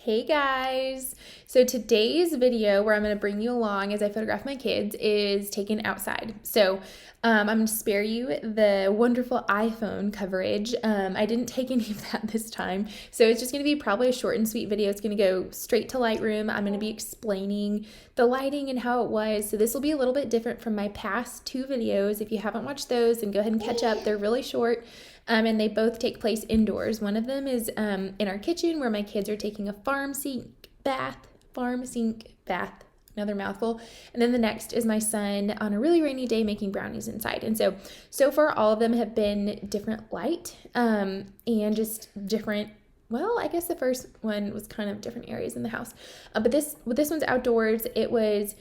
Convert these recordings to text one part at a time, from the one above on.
Hey guys! So today's video where I'm going to bring you along as I photograph my kids is taken outside. So I'm going to spare you the wonderful iPhone coverage. I didn't take any of that this time. So it's just going to be probably a short and sweet video. It's going to go straight to Lightroom. I'm going to be explaining the lighting and how it was. So this will be a little bit different from my past two videos. If you haven't watched those, then go ahead and catch up. They're really short. And they both take place indoors. One of them is in our kitchen where my kids are taking a farm sink bath, another mouthful. And then the next is my son on a really rainy day making brownies inside. And so far all of them have been different light and just different. Well, I guess the first one was kind of different areas in the house. But this one's outdoors. It was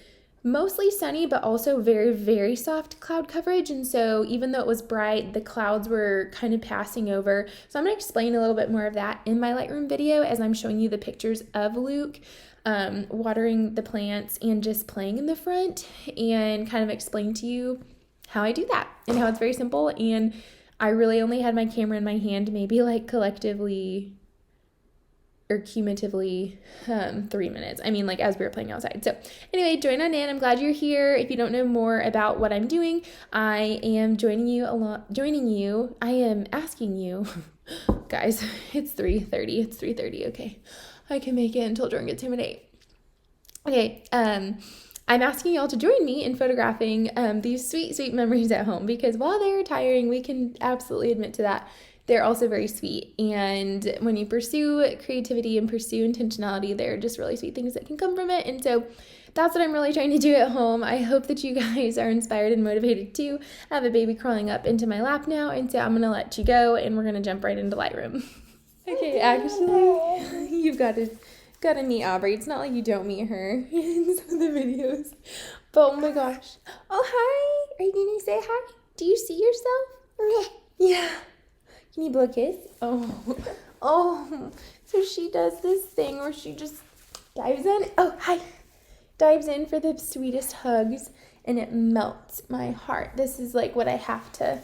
mostly sunny, but also very, very soft cloud coverage. And so even though it was bright, the clouds were kind of passing over. So I'm going to explain a little bit more of that in my Lightroom video as I'm showing you the pictures of Luke watering the plants and just playing in the front, and kind of explain to you how I do that and how it's very simple. And I really only had my camera in my hand maybe like collectively or cumulatively 3 minutes. I mean, like as we were playing outside. So anyway, join on in. I'm glad you're here. If you don't know more about what I'm doing, I am joining you. I am asking you, guys, it's 3:30. It's 3:30. Okay. I can make it until Jordan gets home at 8. Okay. I'm asking y'all to join me in photographing these sweet, sweet memories at home, because while they're tiring, we can absolutely admit to that, they're also very sweet. And when you pursue creativity and pursue intentionality, there are just really sweet things that can come from it. And so that's what I'm really trying to do at home. I hope that you guys are inspired and motivated too. I have a baby crawling up into my lap now, and so I'm going to let you go and we're going to jump right into Lightroom. Okay, actually, you've got to meet Aubrey. It's not like you don't meet her in some of the videos. But oh my gosh. Oh, hi. Are you going to say hi? Do you see yourself? Yeah. Can you blow a kiss? Oh. So she does this thing where she just dives in. Oh, hi. Dives in for the sweetest hugs, and it melts my heart. This is like what I have to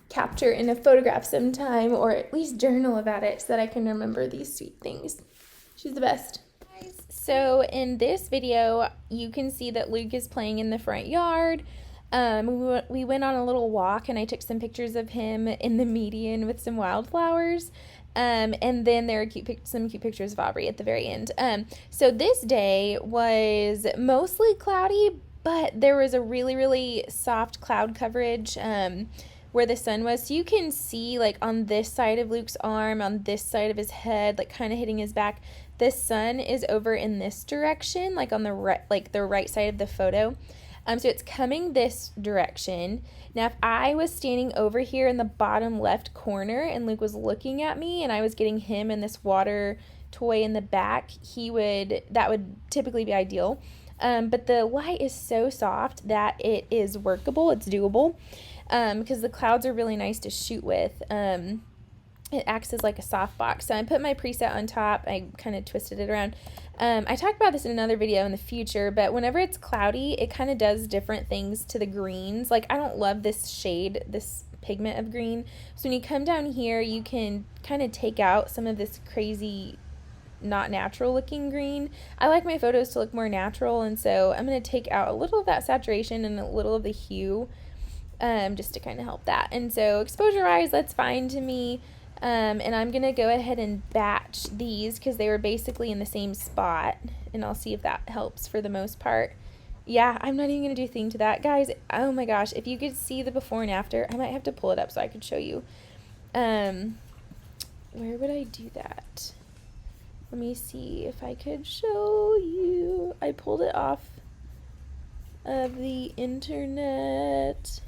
capture in a photograph sometime, or at least journal about it so that I can remember these sweet things. She's the best. So in this video, you can see that Luke is playing in the front yard. We went on a little walk, and I took some pictures of him in the median with some wildflowers. And then there are some cute pictures of Aubrey at the very end. So this day was mostly cloudy, but there was a really, really soft cloud coverage where the sun was. So you can see like on this side of Luke's arm, on this side of his head, like kind of hitting his back, the sun is over in this direction, like on the right side of the photo. So it's coming this direction. Now, if I was standing over here in the bottom left corner and Luke was looking at me and I was getting him and this water toy in the back, that would typically be ideal. But the light is so soft that it is workable. It's doable because the clouds are really nice to shoot with. It acts as like a softbox. So I put my preset on top. I kind of twisted it around. I talked about this in another video in the future, but whenever it's cloudy, it kind of does different things to the greens. Like, I don't love this shade, this pigment of green. So when you come down here, you can kind of take out some of this crazy, not natural looking green. I like my photos to look more natural, and so I'm going to take out a little of that saturation and a little of the hue just to kind of help that. And so exposure-wise, that's fine to me. And I'm going to go ahead and batch these because they were basically in the same spot, and I'll see if that helps for the most part. Yeah, I'm not even going to do a thing to that. Guys, oh my gosh, if you could see the before and after, I might have to pull it up so I could show you. Where would I do that? Let me see if I could show you. I pulled it off of the internet.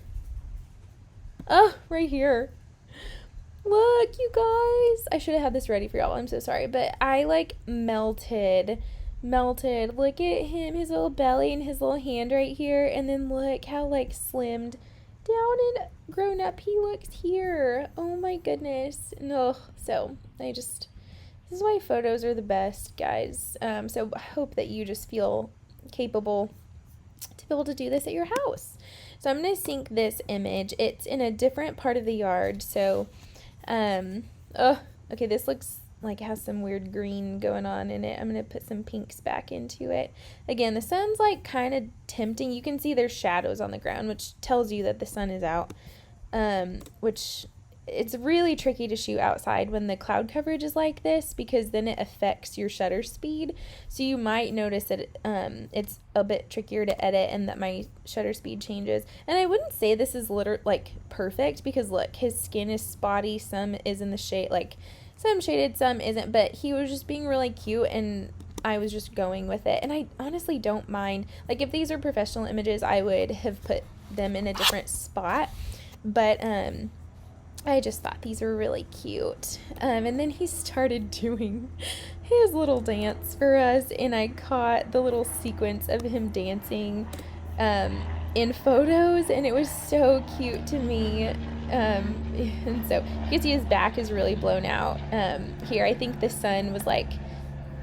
Oh, right here. Look, you guys. I should have had this ready for y'all. I'm so sorry. But I like melted. Look at him, his little belly and his little hand right here. And then look how like slimmed down and grown up he looks here. Oh my goodness. No. So this is why photos are the best, guys. So I hope that you just feel capable to be able to do this at your house. So I'm going to sync this image. It's in a different part of the yard. So, okay, this looks like has some weird green going on in it. I'm going to put some pinks back into it. Again, the sun's like kind of tempting. You can see there's shadows on the ground, which tells you that the sun is out, which it's really tricky to shoot outside when the cloud coverage is like this, because then it affects your shutter speed. So you might notice that it's a bit trickier to edit and that my shutter speed changes. And I wouldn't say this is like perfect, because look, his skin is spotty. Some is in the shade, like some shaded, some isn't, but he was just being really cute and I was just going with it. And I honestly don't mind. Like if these are professional images, I would have put them in a different spot. But I just thought these were really cute. And then he started doing his little dance for us, and I caught the little sequence of him dancing in photos, and it was so cute to me. And so you can see his back is really blown out. Here, I think the sun was like,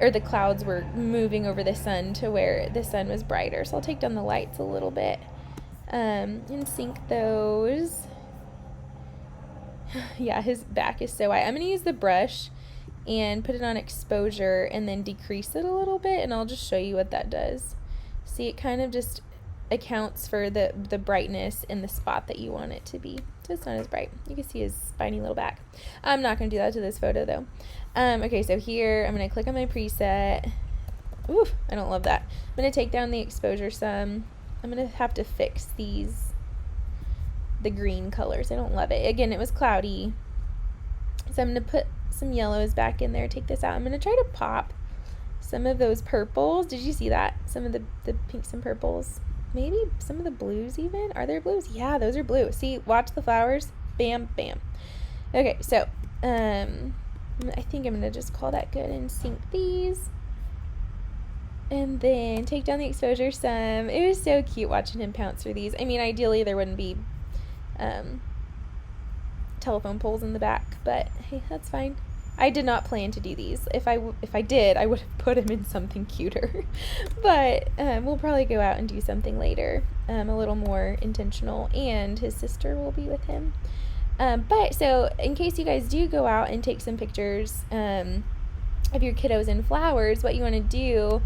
or the clouds were moving over the sun to where the sun was brighter. So I'll take down the lights a little bit and sync those. Yeah, his back is so white. I'm going to use the brush and put it on exposure and then decrease it a little bit, and I'll just show you what that does. See, it kind of just accounts for the brightness in the spot that you want it to be. So it's not as bright. You can see his spiny little back. I'm not going to do that to this photo though. Okay, so here I'm going to click on my preset. Ooh, I don't love that. I'm going to take down the exposure some. I'm going to have to fix the green colors. I don't love it. Again, it was cloudy. So I'm going to put some yellows back in there. Take this out. I'm going to try to pop some of those purples. Did you see that? Some of the pinks and purples. Maybe some of the blues even. Are there blues? Yeah, those are blue. See, watch the flowers. Bam, bam. Okay, so I think I'm going to just call that good and sync these. And then take down the exposure some. It was so cute watching him pounce through these. I mean, ideally there wouldn't be telephone poles in the back, but hey, that's fine. I did not plan to do these. If I did, I would have put him in something cuter. But we'll probably go out and do something later, a little more intentional, and his sister will be with him. But so in case you guys do go out and take some pictures of your kiddos in flowers, what you want to do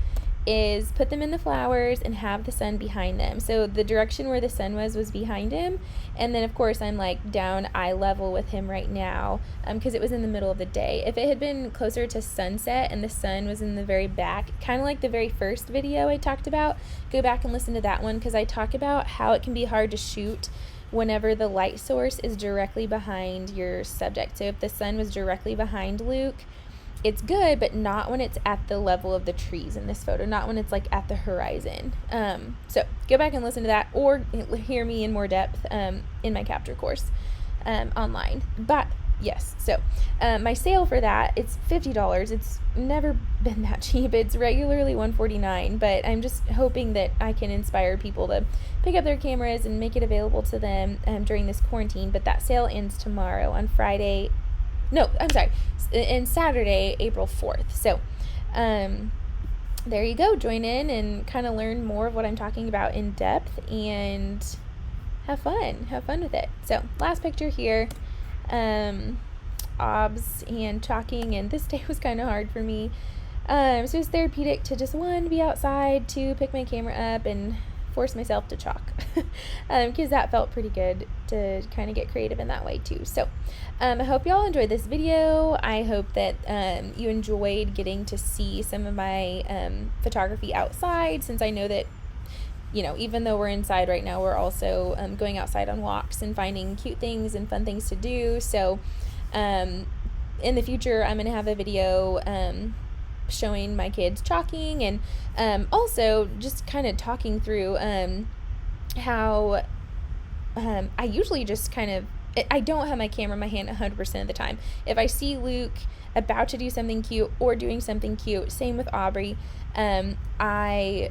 is put them in the flowers and have the sun behind them. So the direction where the sun was behind him, and then of course I'm like down eye level with him right now because it was in the middle of the day. If it had been closer to sunset and the sun was in the very back, kind of like the very first video I talked about, go back and listen to that one, because I talk about how it can be hard to shoot whenever the light source is directly behind your subject. So if the sun was directly behind Luke, it's good, but not when it's at the level of the trees in this photo, not when it's like at the horizon. So go back and listen to that, or hear me in more depth in my capture course online. But yes, so my sale for that, it's $50. It's never been that cheap. It's regularly $149, but I'm just hoping that I can inspire people to pick up their cameras and make it available to them during this quarantine. But that sale ends tomorrow on Friday. No, I'm sorry, and Saturday, April 4th. So there you go. Join in and kind of learn more of what I'm talking about in depth and have fun with it. So last picture here, obs and chalking, and this day was kind of hard for me. So it's therapeutic to just, one, be outside, two, pick my camera up and force myself to chalk because that felt pretty good to kind of get creative in that way too. So I hope y'all enjoyed this video. I hope that you enjoyed getting to see some of my photography outside, since I know that, you know, even though we're inside right now, we're also going outside on walks and finding cute things and fun things to do. So in the future, I'm going to have a video showing my kids chalking, and also just kind of talking through how I usually just kind of, I don't have my camera in my hand 100% of the time. If I see Luke about to do something cute or doing something cute, same with Aubrey, I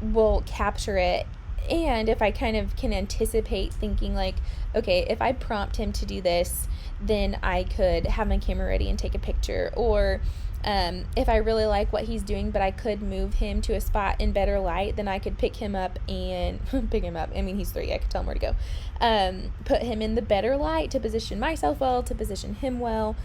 will capture it. And if I kind of can anticipate thinking like, okay, if I prompt him to do this, then I could have my camera ready and take a picture. Or if I really like what he's doing, but I could move him to a spot in better light, then I could pick him up and pick him up. I mean, he's 3. I could tell him where to go. Put him in the better light to position myself well, to position him well.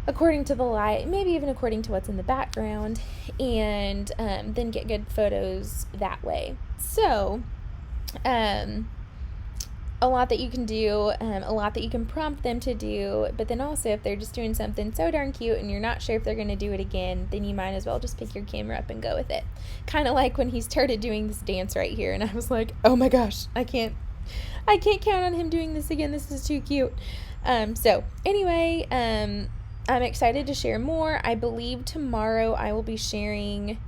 according to the light, maybe even according to what's in the background, and then get good photos that way. So, a lot that you can do, a lot that you can prompt them to do, but then also if they're just doing something so darn cute and you're not sure if they're going to do it again, then you might as well just pick your camera up and go with it. Kind of like when he started doing this dance right here, and I was like, oh my gosh, I can't count on him doing this again. This is too cute. So anyway, I'm excited to share more. I believe tomorrow I will be sharing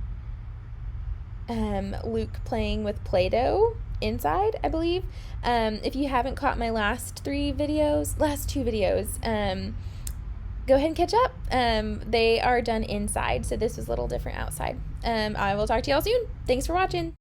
Luke playing with Play-Doh inside, I believe. If you haven't caught my last two videos, go ahead and catch up. They are done inside, so this was a little different outside. I will talk to y'all soon. Thanks for watching.